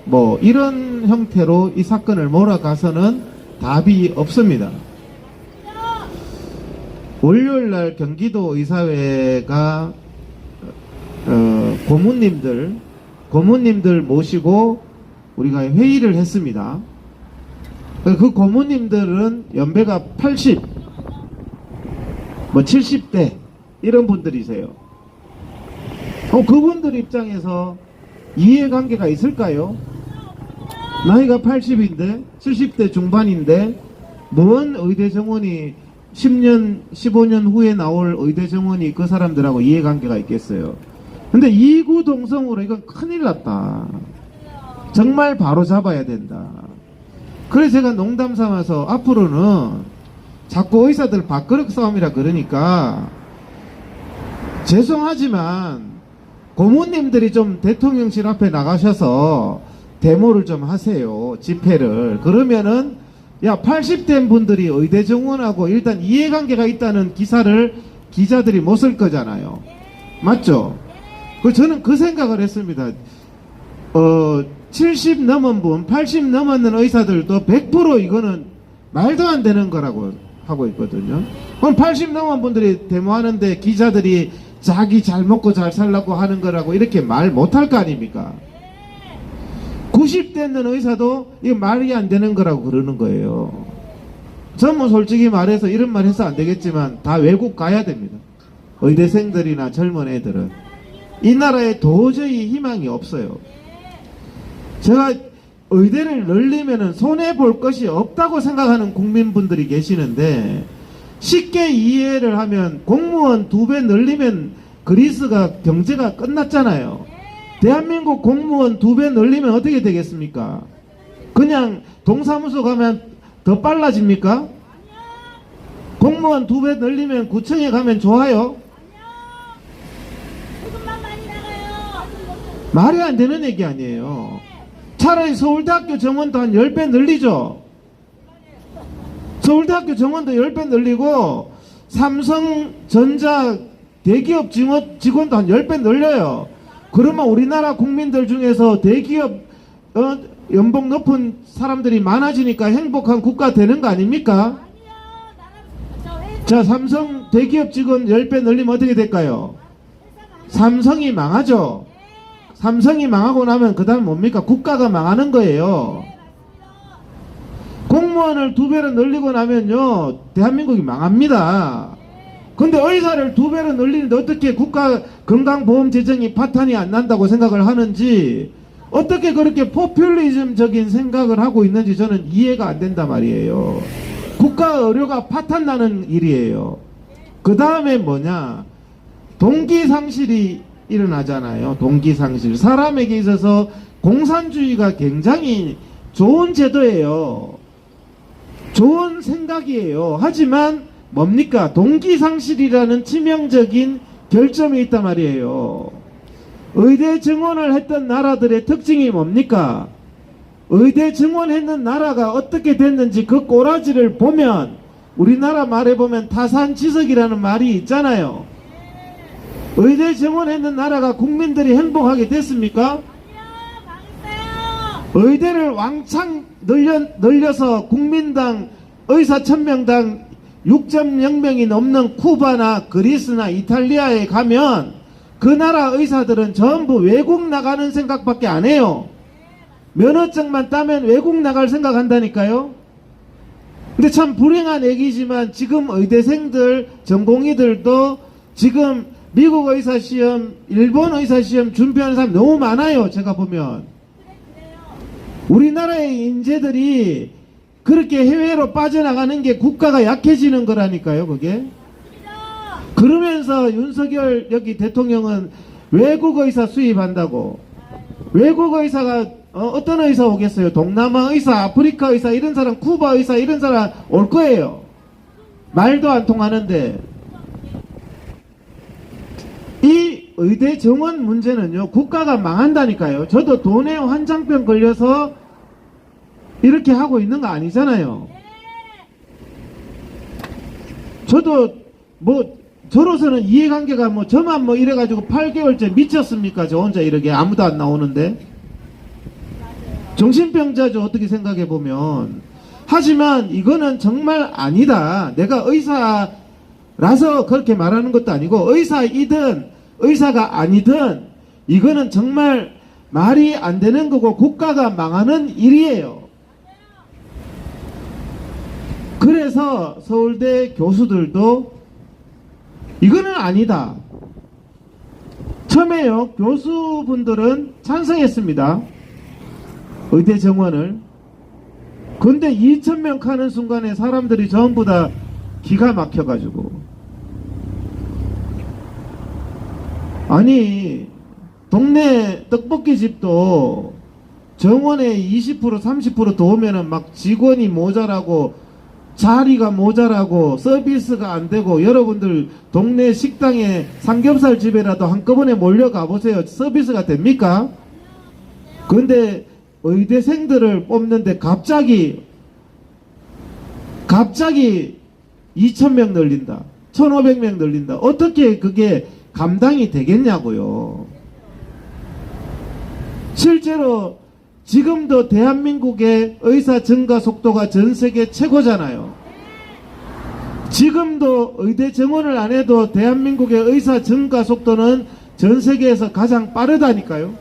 뭐 이런 형태로 이 사건을 몰아가서는 답이 없습니다. 월요일날 경기도 의사회가 고문님들 모시고 우리가 회의를 했습니다. 그 고문님들은 연배가 80, 뭐 70대 이런 분들이세요. 그분들 입장에서 이해관계가 있을까요? 나이가 80인데 70대 중반인데 뭔 의대 정원이 10년, 15년 후에 나올 의대 정원이 그 사람들하고 이해관계가 있겠어요. 근데 이구동성으로 이건 큰일 났다. 정말 바로 잡아야 된다. 그래서 제가 농담 삼아서 앞으로는 자꾸 의사들 밥그릇 싸움이라 그러니까 죄송하지만 고모님들이 좀 대통령실 앞에 나가셔서 데모를 좀 하세요. 집회를. 그러면은 80대 분들이 의대 정원하고 일단 이해관계가 있다는 기사를 기자들이 못 쓸 거잖아요. 맞죠? 저는 그 생각을 했습니다. 70 넘은 분, 80 넘었는 의사들도 100% 이거는 말도 안 되는 거라고 하고 있거든요. 그럼 80 넘은 분들이 데모하는데 기자들이 자기 잘 먹고 잘 살라고 하는 거라고 이렇게 말 못할 거 아닙니까? 90대는 의사도 이거 말이 안 되는 거라고 그러는 거예요. 저는 뭐 솔직히 말해서 이런 말 해서 안 되겠지만 다 외국 가야 됩니다. 의대생들이나 젊은 애들은. 이 나라에 도저히 희망이 없어요. 제가 의대를 늘리면은 손해볼 것이 없다고 생각하는 국민분들이 계시는데 쉽게 이해를 하면 공무원 2배 늘리면 그리스가 경제가 끝났잖아요. 대한민국 공무원 2배 늘리면 어떻게 되겠습니까? 그냥 동사무소 가면 더 빨라집니까? 공무원 2배 늘리면 구청에 가면 좋아요? 말이 안 되는 얘기 아니에요. 차라리 서울대학교 정원도 한 10배 늘리죠. 서울대학교 정원도 10배 늘리고 삼성전자 대기업 직원도 한 10배 늘려요. 그러면 우리나라 국민들 중에서 대기업 연봉 높은 사람들이 많아지니까 행복한 국가 되는 거 아닙니까? 자, 삼성 대기업 직원 10배 늘리면 어떻게 될까요? 삼성이 망하죠. 삼성이 망하고 나면 그 다음 뭡니까? 국가가 망하는 거예요. 공무원을 2배로 늘리고 나면요 대한민국이 망합니다. 근데 의사를 2배로 늘리는데 어떻게 국가 건강보험 재정이 파탄이 안 난다고 생각을 하는지, 어떻게 그렇게 포퓰리즘적인 생각을 하고 있는지 저는 이해가 안 된단 말이에요. 국가 의료가 파탄 나는 일이에요. 그 다음에 뭐냐, 동기상실이 일어나잖아요. 동기상실. 사람에게 있어서 공산주의가 굉장히 좋은 제도예요. 좋은 생각이에요. 하지만 뭡니까? 동기상실이라는 치명적인 결점이 있단 말이에요. 의대 증원을 했던 나라들의 특징이 뭡니까? 의대 증원했는 나라가 어떻게 됐는지 그 꼬라지를 보면, 우리나라 말에 보면 타산지석이라는 말이 있잖아요. 의대 증원했는 나라가 국민들이 행복하게 됐습니까? 의대를 왕창 늘려서 국민당 의사 1000명당 6.0명이 넘는 쿠바나 그리스나 이탈리아에 가면 그 나라 의사들은 전부 외국 나가는 생각밖에 안 해요. 면허증만 따면 외국 나갈 생각한다니까요. 근데 참 불행한 얘기지만 지금 의대생들, 전공의들도 지금 미국 의사시험, 일본 의사시험 준비하는 사람이 너무 많아요. 제가 보면 우리나라의 인재들이 그렇게 해외로 빠져나가는 게 국가가 약해지는 거라니까요. 그게. 그러면서 윤석열 여기 대통령은 외국 의사 수입한다고. 외국 의사가 어떤 의사 오겠어요? 동남아 의사, 아프리카 의사, 이런 사람, 쿠바 의사 이런 사람 올 거예요. 말도 안 통하는데. 이 의대 정원 문제는요 국가가 망한다니까요. 저도 돈에 환장병 걸려서 이렇게 하고 있는 거 아니잖아요. 저도 뭐 저로서는 이해관계가 뭐 저만 뭐 이래가지고 8개월째 미쳤습니까? 저 혼자 이렇게 아무도 안 나오는데. 정신병자죠. 어떻게 생각해 보면. 하지만 이거는 정말 아니다. 내가 의사라서 그렇게 말하는 것도 아니고 의사이든 의사가 아니든 이거는 정말 말이 안 되는 거고 국가가 망하는 일이에요. 그래서 서울대 교수들도 이거는 아니다. 처음에요. 교수분들은 찬성했습니다. 의대 정원을. 근데 2,000명 가는 순간에 사람들이 전부 다 기가 막혀가지고. 아니, 동네 떡볶이 집도 정원에 20% 30% 더 오면은 막 직원이 모자라고 자리가 모자라고 서비스가 안 되고, 여러분들 동네 식당에 삼겹살 집에라도 한꺼번에 몰려가 보세요. 서비스가 됩니까? 근데 의대생들을 뽑는데 갑자기 2,000명 늘린다. 1,500명 늘린다. 어떻게 그게 감당이 되겠냐고요. 실제로 지금도 대한민국의 의사 증가 속도가 전 세계 최고잖아요. 지금도 의대 정원을 안 해도 대한민국의 의사 증가 속도는 전 세계에서 가장 빠르다니까요.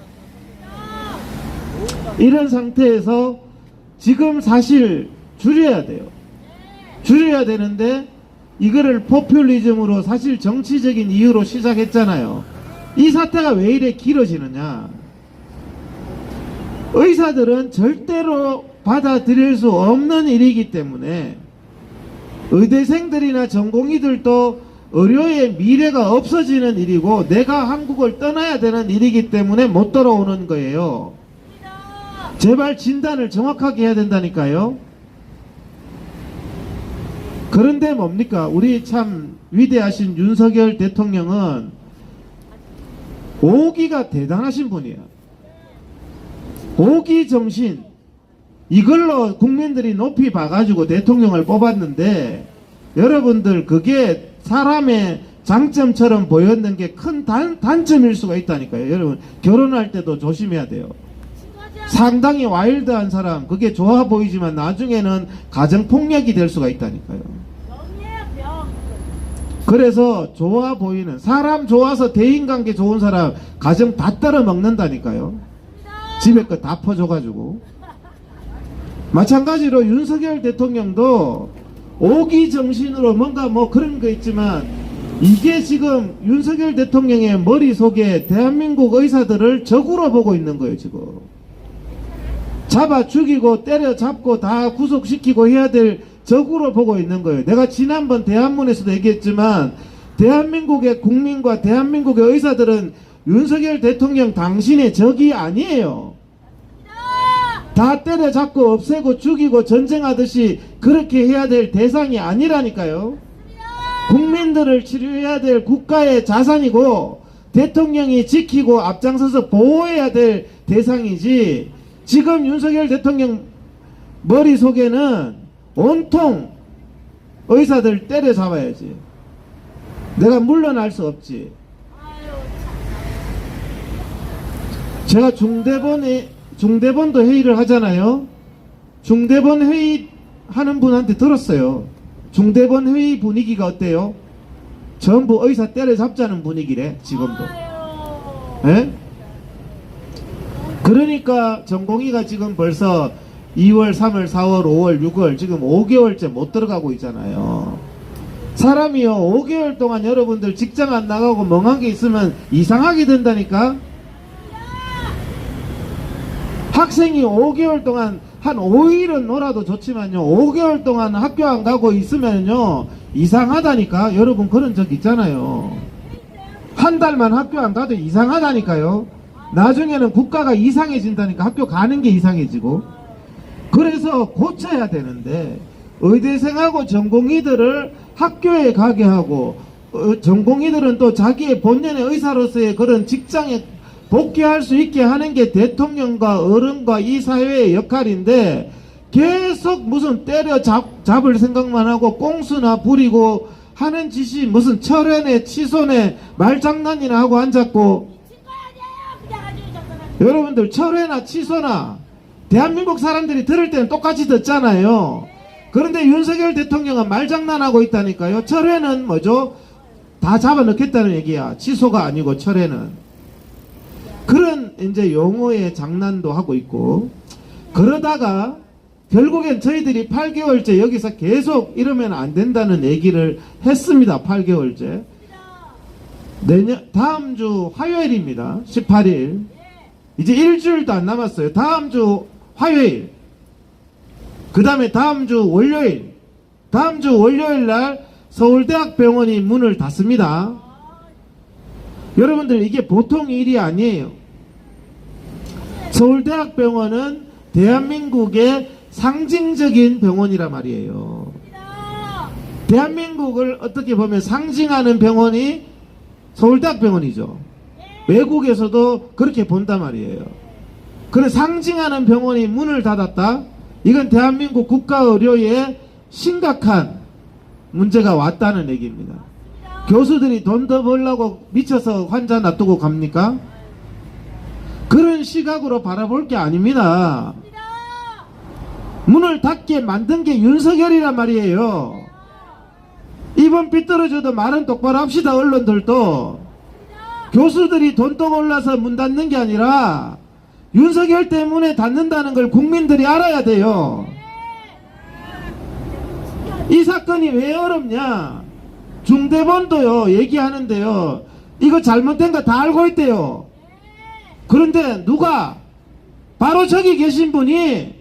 이런 상태에서 지금 사실 줄여야 돼요. 줄여야 되는데 이거를 포퓰리즘으로 사실 정치적인 이유로 시작했잖아요. 이 사태가 왜 이래 길어지느냐. 의사들은 절대로 받아들일 수 없는 일이기 때문에 의대생들이나 전공의들도 의료의 미래가 없어지는 일이고 내가 한국을 떠나야 되는 일이기 때문에 못 돌아오는 거예요. 제발 진단을 정확하게 해야 된다니까요. 그런데 뭡니까? 우리 참 위대하신 윤석열 대통령은 오기가 대단하신 분이에요. 오기 정신, 이걸로 국민들이 높이 봐가지고 대통령을 뽑았는데, 여러분들 그게 사람의 장점처럼 보였는 게 큰 단점일 수가 있다니까요. 여러분 결혼할 때도 조심해야 돼요. 상당히 와일드한 사람, 그게 좋아 보이지만 나중에는 가정폭력이 될 수가 있다니까요. 그래서 좋아 보이는 사람, 좋아서 대인관계 좋은 사람 가정 다 떨어 먹는다니까요. 집에 거 다 퍼줘가지고. 마찬가지로 윤석열 대통령도 오기 정신으로 뭔가 뭐 그런 거 있지만, 이게 지금 윤석열 대통령의 머릿속에 대한민국 의사들을 적으로 보고 있는 거예요. 지금 잡아 죽이고 때려잡고 다 구속시키고 해야 될 적으로 보고 있는 거예요. 내가 지난번 대한문에서도 얘기했지만 대한민국의 국민과 대한민국의 의사들은 윤석열 대통령 당신의 적이 아니에요. 다 때려잡고 없애고 죽이고 전쟁하듯이 그렇게 해야 될 대상이 아니라니까요. 국민들을 치료해야 될 국가의 자산이고 대통령이 지키고 앞장서서 보호해야 될 대상이지, 지금 윤석열 대통령 머릿속에는 온통 의사들 때려잡아야지, 내가 물러날 수 없지. 제가 중대본도 회의를 하잖아요. 중대본 회의 하는 분한테 들었어요. 중대본 회의 분위기가 어때요? 전부 의사 때려잡자는 분위기래 지금도. 예? 그러니까 전공의가 지금 벌써 2월, 3월, 4월, 5월, 6월 지금 5개월째 못 들어가고 있잖아요. 사람이요 5개월 동안 여러분들 직장 안 나가고 멍하게 있으면 이상하게 된다니까. 학생이 5개월 동안 한 5일은 놀아도 좋지만요, 5개월 동안 학교 안 가고 있으면요 이상하다니까. 여러분 그런 적 있잖아요. 한 달만 학교 안 가도 이상하다니까요. 나중에는 국가가 이상해진다니까. 학교 가는 게 이상해지고. 그래서 고쳐야 되는데 의대생하고 전공의들을 학교에 가게 하고, 전공의들은 또 자기의 본연의 의사로서의 그런 직장에 복귀할 수 있게 하는 게 대통령과 어른과 이 사회의 역할인데, 계속 무슨 때려잡을 생각만 하고 꽁수나 부리고 하는 짓이 무슨 철회네 치손네 말장난이나 하고 앉았고. 여러분들 철회나 취소나 대한민국 사람들이 들을 때는 똑같이 듣잖아요. 그런데 윤석열 대통령은 말장난하고 있다니까요. 철회는 뭐죠? 다 잡아넣겠다는 얘기야. 취소가 아니고 철회는. 그런 이제 용어의 장난도 하고 있고, 그러다가 결국엔 저희들이 8개월째 여기서 계속 이러면 안 된다는 얘기를 했습니다. 8개월째. 다음 주 화요일입니다. 18일. 이제 일주일도 안 남았어요. 다음 주 화요일. 그 다음에 다음 주 월요일. 다음 주 월요일 날 서울대학병원이 문을 닫습니다. 여러분들, 이게 보통 일이 아니에요. 서울대학병원은 대한민국의 상징적인 병원이란 말이에요. 대한민국을 어떻게 보면 상징하는 병원이 서울대학병원이죠. 외국에서도 그렇게 본단 말이에요. 그래, 상징하는 병원이 문을 닫았다? 이건 대한민국 국가의료에 심각한 문제가 왔다는 얘기입니다. 교수들이 돈 더 벌려고 미쳐서 환자 놔두고 갑니까? 그런 시각으로 바라볼 게 아닙니다. 문을 닫게 만든 게 윤석열이란 말이에요. 이번 삐뚤어져도 말은 똑바로 합시다. 언론들도. 교수들이 돈독 올라서 문 닫는 게 아니라 윤석열 때문에 닫는다는 걸 국민들이 알아야 돼요. 이 사건이 왜 어렵냐? 중대본도요 얘기하는데요, 이거 잘못된 거 다 알고 있대요. 그런데 누가? 바로 저기 계신 분이,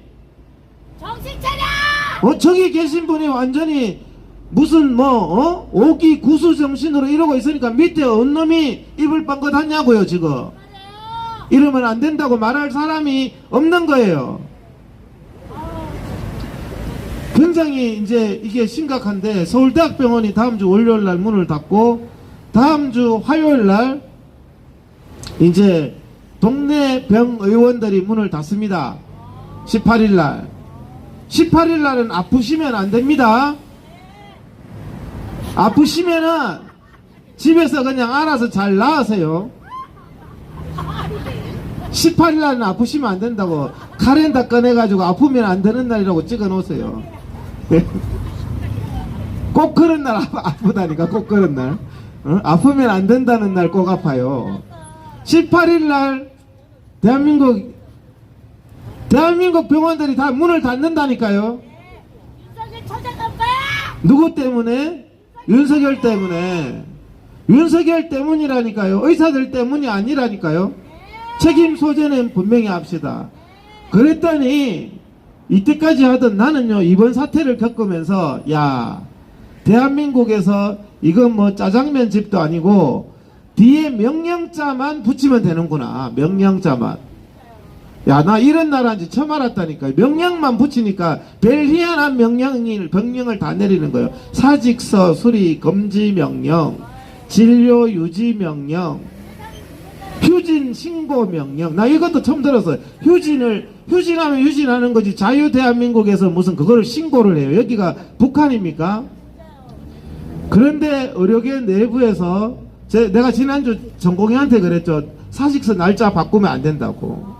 정신 차려! 저기 계신 분이 완전히 무슨 오기 구수 정신으로 이러고 있으니까 밑에 어느 놈이 입을 뻥긋 하냐고요. 지금 이러면 안 된다고 말할 사람이 없는 거예요. 굉장히 이제 이게 심각한데, 서울대학병원이 다음 주 월요일 날 문을 닫고, 다음 주 화요일 날 이제 동네 병의원들이 문을 닫습니다. 18일 날. 18일 날은 아프시면 안 됩니다. 아프시면은 집에서 그냥 알아서 잘 나으세요. 18일 날은 아프시면 안 된다고 카렌다 꺼내가지고 아프면 안 되는 날이라고 찍어 놓으세요. 꼭 그런 날 아프다니까. 꼭 그런 날. 아프면 안 된다는 날 꼭 아파요. 18일 날 대한민국 병원들이 다 문을 닫는다니까요. 윤석열 찾아간 거야! 누구 때문에? 윤석열 때문에. 윤석열 때문이라니까요. 의사들 때문이 아니라니까요. 책임 소재는 분명히 합시다. 그랬더니 이때까지 하던 나는요, 이번 사태를 겪으면서, 야, 대한민국에서 이건 뭐 짜장면 집도 아니고 뒤에 명령자만 붙이면 되는구나. 명령자만. 야, 나 이런 나라인지 처음 알았다니까. 명령만 붙이니까 별 희한한 병령을 다 내리는 거예요. 사직서 수리 금지 명령, 진료 유지 명령, 휴진 신고 명령. 나 이것도 처음 들었어요. 휴진하면 휴진하는 거지, 자유 대한민국에서 무슨 그거를 신고를 해요. 여기가 북한입니까? 그런데 의료계 내부에서 내가 지난주 전공의한테 그랬죠. 사직서 날짜 바꾸면 안 된다고.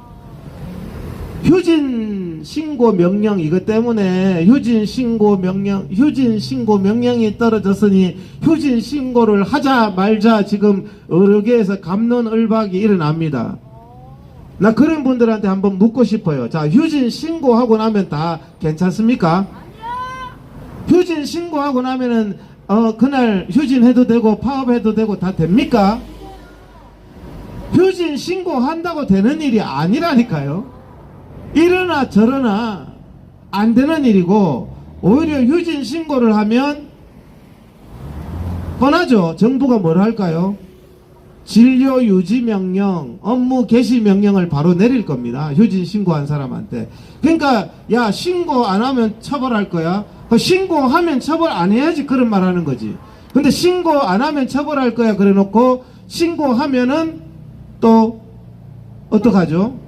휴진 신고 명령, 이것 때문에 휴진 신고 명령이 떨어졌으니 휴진 신고를 하자 말자 지금 의료계에서 갑론을박이 일어납니다. 나 그런 분들한테 한번 묻고 싶어요. 자, 휴진 신고하고 나면 다 괜찮습니까? 휴진 신고하고 나면은 그날 휴진해도 되고 파업해도 되고 다 됩니까? 휴진 신고한다고 되는 일이 아니라니까요. 이러나 저러나 안 되는 일이고, 오히려 휴진 신고를 하면 뻔하죠. 정부가 뭘 할까요? 진료 유지 명령, 업무 개시 명령을 바로 내릴 겁니다. 휴진 신고한 사람한테. 그러니까 야, 신고 안 하면 처벌할 거야. 신고하면 처벌 안 해야지 그런 말 하는 거지. 근데 신고 안 하면 처벌할 거야 그래 놓고 신고하면은 또 어떡하죠?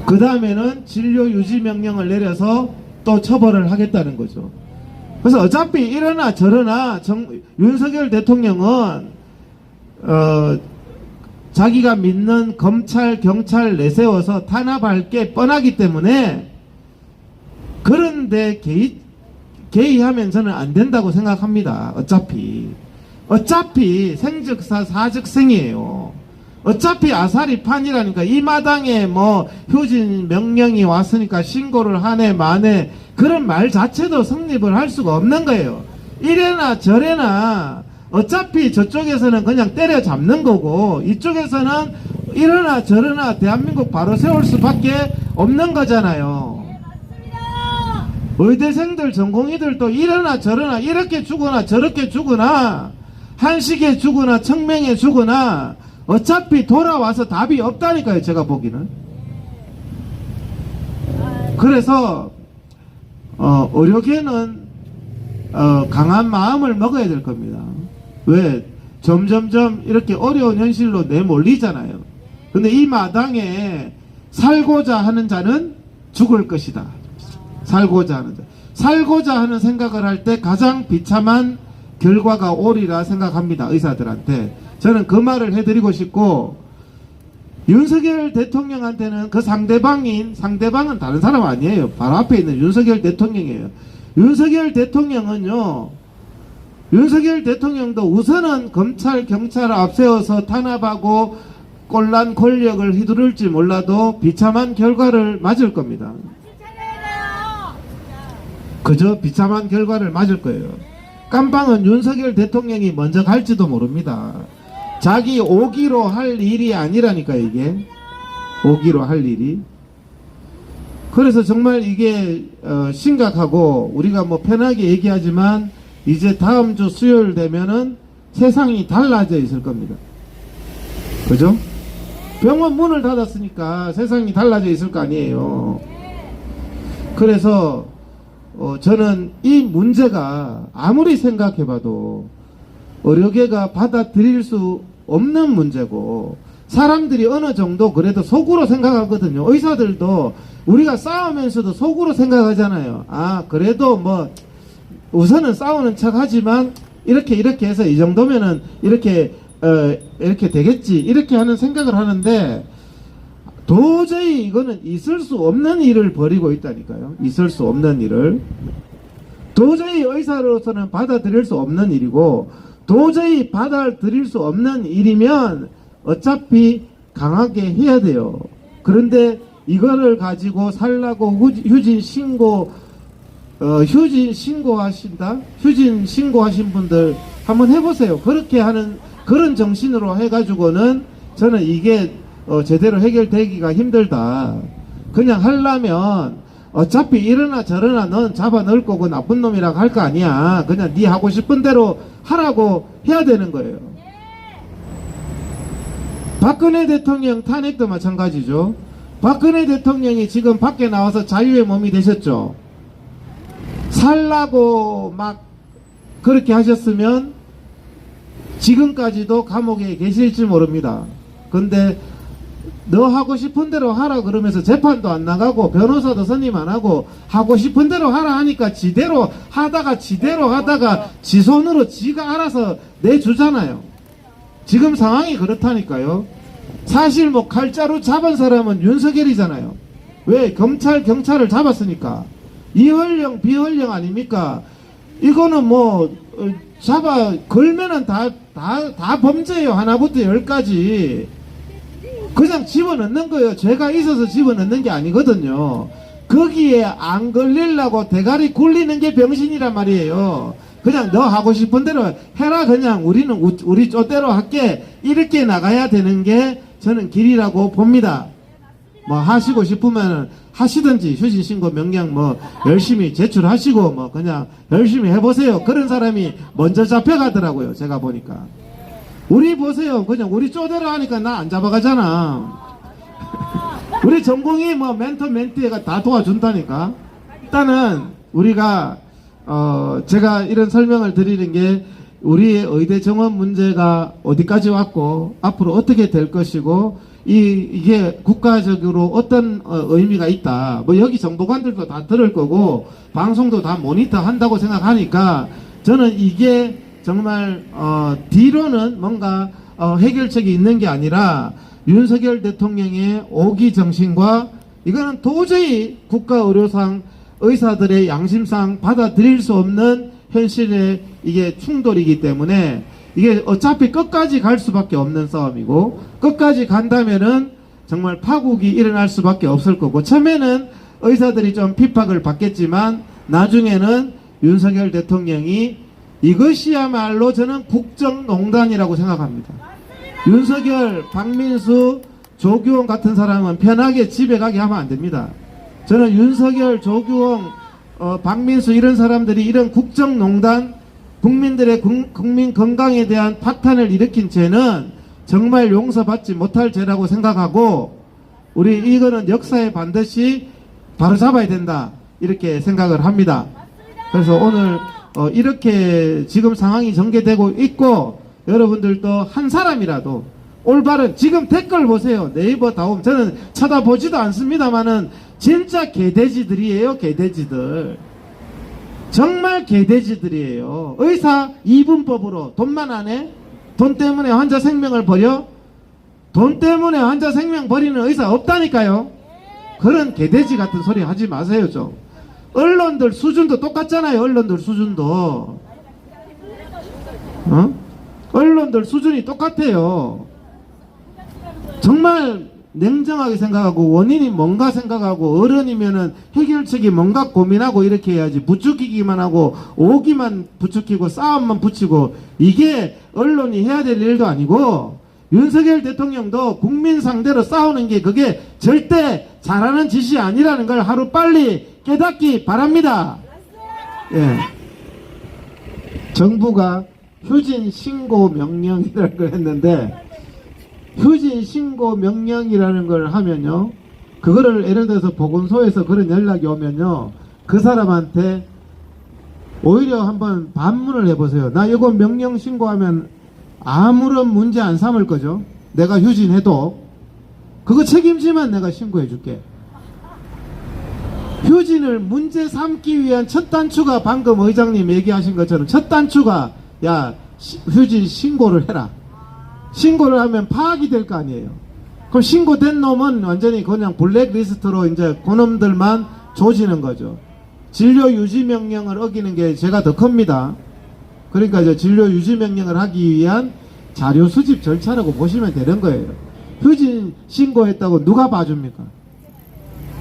그 다음에는 진료 유지 명령을 내려서 또 처벌을 하겠다는 거죠. 그래서 어차피 이러나 저러나 윤석열 대통령은 자기가 믿는 검찰, 경찰 내세워서 탄압할 게 뻔하기 때문에 그런데 개의하면 저는 안 된다고 생각합니다. 어차피 생즉사 사즉생이에요. 어차피 아사리 판이라니까. 이 마당에 뭐 휴진 명령이 왔으니까 신고를 하네 마네 그런 말 자체도 성립을 할 수가 없는 거예요. 이래나 저래나 어차피 저쪽에서는 그냥 때려잡는 거고 이쪽에서는 이러나 저러나 대한민국 바로 세울 수밖에 없는 거잖아요. 의대생들 전공의들도 이러나 저러나 이렇게 죽거나 저렇게 죽거나 한식에 죽거나 청명에 죽거나 어차피 돌아와서 답이 없다니까요. 제가 보기는. 그래서 의료계는 강한 마음을 먹어야 될 겁니다. 왜? 점점점 이렇게 어려운 현실로 내몰리잖아요. 근데 이 마당에 살고자 하는 자는 죽을 것이다. 살고자 하는 자. 살고자 하는 생각을 할 때 가장 비참한 결과가 오리라 생각합니다. 의사들한테. 저는 그 말을 해드리고 싶고, 윤석열 대통령한테는 그 상대방은 다른 사람 아니에요. 바로 앞에 있는 윤석열 대통령이에요. 윤석열 대통령도 우선은 검찰, 경찰을 앞세워서 탄압하고 꼴난 권력을 휘두를지 몰라도 비참한 결과를 맞을 겁니다. 그저 비참한 결과를 맞을 거예요. 깜빵은 윤석열 대통령이 먼저 갈지도 모릅니다. 자기 오기로 할 일이 아니라니까 이게. 오기로 할 일이. 그래서 정말 이게 심각하고 우리가 뭐 편하게 얘기하지만 이제 다음 주 수요일 되면은 세상이 달라져 있을 겁니다. 그죠? 병원 문을 닫았으니까 세상이 달라져 있을 거 아니에요. 그래서 저는 이 문제가 아무리 생각해봐도 의료계가 받아들일 수 없는 문제고 사람들이 어느 정도 그래도 속으로 생각하거든요. 의사들도 우리가 싸우면서도 속으로 생각하잖아요. 아 그래도 뭐 우선은 싸우는 척 하지만 이렇게 해서 이 정도면은 이렇게 되겠지 이렇게 하는 생각을 하는데 도저히 이거는 있을 수 없는 일을 벌이고 있다니까요. 있을 수 없는 일을. 도저히 의사로서는 받아들일 수 없는 일이고 도저히 받아들일 수 없는 일이면 어차피 강하게 해야 돼요. 그런데 이거를 가지고 살라고 휴진 신고하신 분들 한번 해보세요. 그렇게 하는 그런 정신으로 해가지고는 저는 이게 제대로 해결되기가 힘들다. 그냥 하려면 어차피 이러나 저러나 넌 잡아 넣을 거고 나쁜 놈이라고 할 거 아니야. 그냥 네 하고 싶은 대로 하라고 해야 되는 거예요. 박근혜 대통령 탄핵도 마찬가지죠. 박근혜 대통령이 지금 밖에 나와서 자유의 몸이 되셨죠. 살라고 막 그렇게 하셨으면 지금까지도 감옥에 계실지 모릅니다. 근데 너 하고 싶은 대로 하라 그러면서 재판도 안 나가고 변호사도 선임 안 하고 하고 싶은 대로 하라 하니까 지대로 하다가 지 손으로 지가 알아서 내주잖아요. 지금 상황이 그렇다니까요. 사실 뭐 칼자루 잡은 사람은 윤석열이잖아요. 왜? 검찰 경찰을 잡았으니까. 이헐령 비헐령 아닙니까? 이거는 뭐 걸면은 다 범죄예요. 하나부터 10까지. 그냥 집어넣는 거예요. 죄가 있어서 집어넣는 게 아니거든요. 거기에 안 걸리려고 대가리 굴리는 게 병신이란 말이에요. 그냥 너 하고 싶은 대로 해라. 그냥 우리는 우리 쪼대로 할게. 이렇게 나가야 되는 게 저는 길이라고 봅니다. 뭐 하시고 싶으면 하시든지 휴진 신고 명령 뭐 열심히 제출하시고 뭐 그냥 열심히 해보세요. 그런 사람이 먼저 잡혀가더라고요. 제가 보니까. 우리 보세요. 그냥 우리 쪼대로 하니까 나 안 잡아가잖아. 우리 전공이 뭐 멘티가 다 도와준다니까. 일단은 우리가 제가 이런 설명을 드리는 게 우리의 의대 정원 문제가 어디까지 왔고 앞으로 어떻게 될 것이고 이게 국가적으로 어떤 의미가 있다. 뭐 여기 정보관들도 다 들을 거고 방송도 다 모니터 한다고 생각하니까 저는 이게 정말 뒤로는 뭔가 해결책이 있는 게 아니라 윤석열 대통령의 오기 정신과 이거는 도저히 국가의료상 의사들의 양심상 받아들일 수 없는 현실의 이게 충돌이기 때문에 이게 어차피 끝까지 갈 수밖에 없는 싸움이고 끝까지 간다면은 정말 파국이 일어날 수밖에 없을 거고 처음에는 의사들이 좀 핍박을 받겠지만 나중에는 윤석열 대통령이 이것이야말로 저는 국정농단이라고 생각합니다. 윤석열, 박민수, 조규홍 같은 사람은 편하게 집에 가게 하면 안 됩니다. 저는 윤석열, 조규홍, 박민수 이런 사람들이 이런 국정농단, 국민들의 국민 건강에 대한 파탄을 일으킨 죄는 정말 용서받지 못할 죄라고 생각하고 우리 이거는 역사에 반드시 바로잡아야 된다 이렇게 생각을 합니다. 그래서 오늘 이렇게 지금 상황이 전개되고 있고 여러분들도 한 사람이라도 올바른 지금 댓글 보세요. 네이버 다음 저는 쳐다보지도 않습니다만은 진짜 개돼지들이에요. 개돼지들. 정말 개돼지들이에요. 의사 이분법으로 돈만 안 해? 돈 때문에 환자 생명을 버려? 돈 때문에 환자 생명 버리는 의사 없다니까요. 그런 개돼지 같은 소리 하지 마세요 좀. 언론들 수준도 똑같잖아요. 언론들 수준도 언론들 수준이 똑같아요. 정말 냉정하게 생각하고 원인이 뭔가 생각하고 어른이면은 해결책이 뭔가 고민하고 이렇게 해야지 부추기기만 하고 오기만 부추기고 싸움만 붙이고 이게 언론이 해야 될 일도 아니고 윤석열 대통령도 국민 상대로 싸우는 게 그게 절대 잘하는 짓이 아니라는 걸 하루빨리 깨닫기 바랍니다. 예. 정부가 휴진 신고 명령이라는 걸 했는데 휴진 신고 명령이라는 걸 하면요 그거를 예를 들어서 보건소에서 그런 연락이 오면요 그 사람한테 오히려 한번 반문을 해보세요. 나 이거 명령 신고하면 아무런 문제 안 삼을 거죠. 내가 휴진해도 그거 책임지면 내가 신고해 줄게. 휴진을 문제 삼기 위한 첫 단추가 방금 의장님 얘기하신 것처럼 첫 단추가 야 휴진 신고를 해라. 신고를 하면 파악이 될 거 아니에요. 그럼 신고된 놈은 완전히 그냥 블랙리스트로 이제 그놈들만 조지는 거죠. 진료 유지 명령을 어기는 게 제가 더 큽니다. 그러니까 이제 진료 유지 명령을 하기 위한 자료 수집 절차라고 보시면 되는 거예요. 휴진 신고했다고 누가 봐줍니까?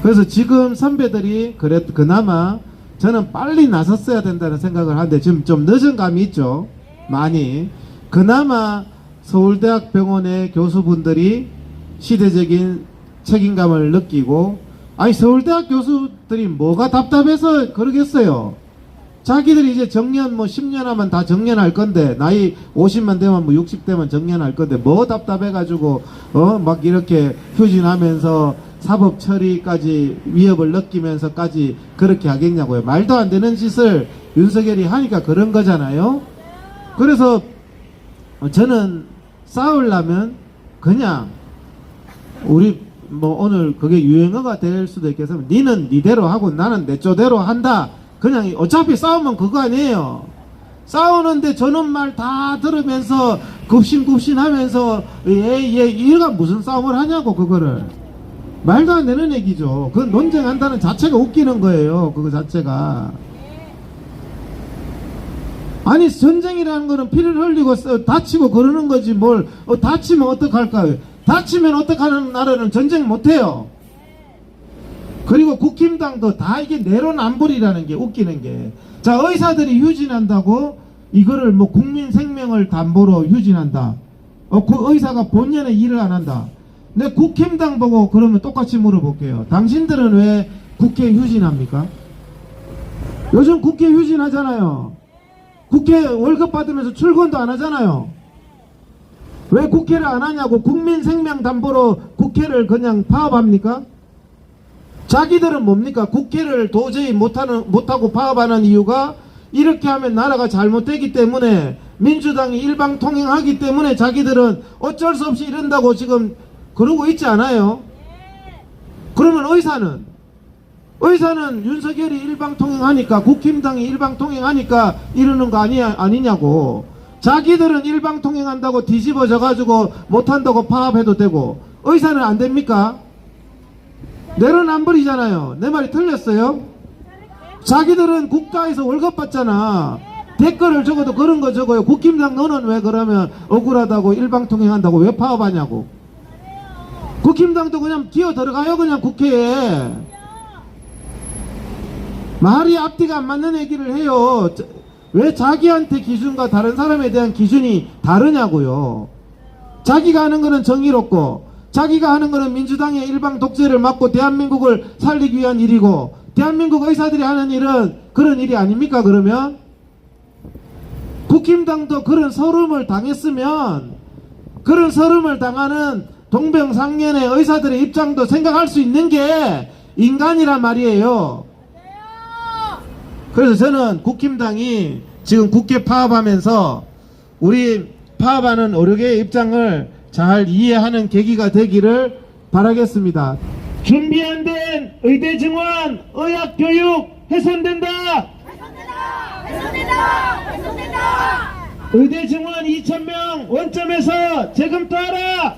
그래서 지금 선배들이 그나마 저는 빨리 나섰어야 된다는 생각을 하는데 지금 좀 늦은 감이 있죠. 많이. 그나마 서울대학병원의 교수분들이 시대적인 책임감을 느끼고 아니 서울대학 교수들이 뭐가 답답해서 그러겠어요. 자기들이 이제 정년 뭐 10년 하면 다 정년할 건데 나이 50만 되면 뭐 60대면 정년할 건데 뭐 답답해가지고 막 이렇게 휴진하면서 사법 처리까지 위협을 느끼면서까지 그렇게 하겠냐고요. 말도 안 되는 짓을 윤석열이 하니까 그런 거잖아요. 그래서 저는 싸우려면 그냥 우리 뭐 오늘 그게 유행어가 될 수도 있겠지만 니는 니대로 하고 나는 내 쪼대로 한다. 그냥 어차피 싸우면 그거 아니에요. 싸우는데 저놈 말 다 들으면서 굽신굽신하면서 얘가 무슨 싸움을 하냐고 그거를. 말도 안 되는 얘기죠. 그 논쟁한다는 자체가 웃기는 거예요. 그거 자체가. 아니 전쟁이라는 거는 피를 흘리고 다치고 그러는 거지 뭘 다치면 어떡할까요? 다치면 어떡하는 나라는 전쟁 못해요. 그리고 국힘당도 다 이게 내로남불이라는 게 웃기는 게 자 의사들이 휴진한다고 이거를 뭐 국민 생명을 담보로 휴진한다. 그 의사가 본연의 일을 안 한다. 근데 국힘당 보고 그러면 똑같이 물어볼게요. 당신들은 왜 국회 휴진합니까? 요즘 국회 휴진하잖아요. 국회 월급 받으면서 출근도 안 하잖아요. 왜 국회를 안 하냐고. 국민 생명 담보로 국회를 그냥 파업합니까? 자기들은 뭡니까? 국회를 도저히 못하고 파업하는 이유가 이렇게 하면 나라가 잘못되기 때문에 민주당이 일방통행하기 때문에 자기들은 어쩔 수 없이 이런다고 지금 그러고 있지 않아요? 그러면 의사는 윤석열이 일방통행하니까 국힘당이 일방통행하니까 이러는 거 아니냐고. 자기들은 일방통행한다고 뒤집어져가지고 못한다고 파업해도 되고 의사는 안 됩니까? 내로남불이잖아요. 내 말이 틀렸어요? 자기들은 국가에서 월급 받잖아. 댓글을 적어도 그런 거 적어요. 국힘당 너는 왜 그러면 억울하다고 일방통행한다고 왜 파업하냐고. 국힘당도 그냥 기어 들어가요. 그냥 국회에. 말이 앞뒤가 안 맞는 얘기를 해요. 왜 자기한테 기준과 다른 사람에 대한 기준이 다르냐고요. 자기가 하는 거는 정의롭고 자기가 하는 거는 민주당의 일방 독재를 막고 대한민국을 살리기 위한 일이고 대한민국 의사들이 하는 일은 그런 일이 아닙니까? 그러면 국힘당도 그런 서름을 당했으면 그런 서름을 당하는 동병상련의 의사들의 입장도 생각할 수 있는 게 인간이란 말이에요. 그래서 저는 국힘당이 지금 국회 파업하면서 우리 파업하는 5개의 입장을 잘 이해하는 계기가 되기를 바라겠습니다. 준비 안 된 의대 증원, 의학 교육 훼손된다. 의대 증원 2,000명 원점에서 재검토하라.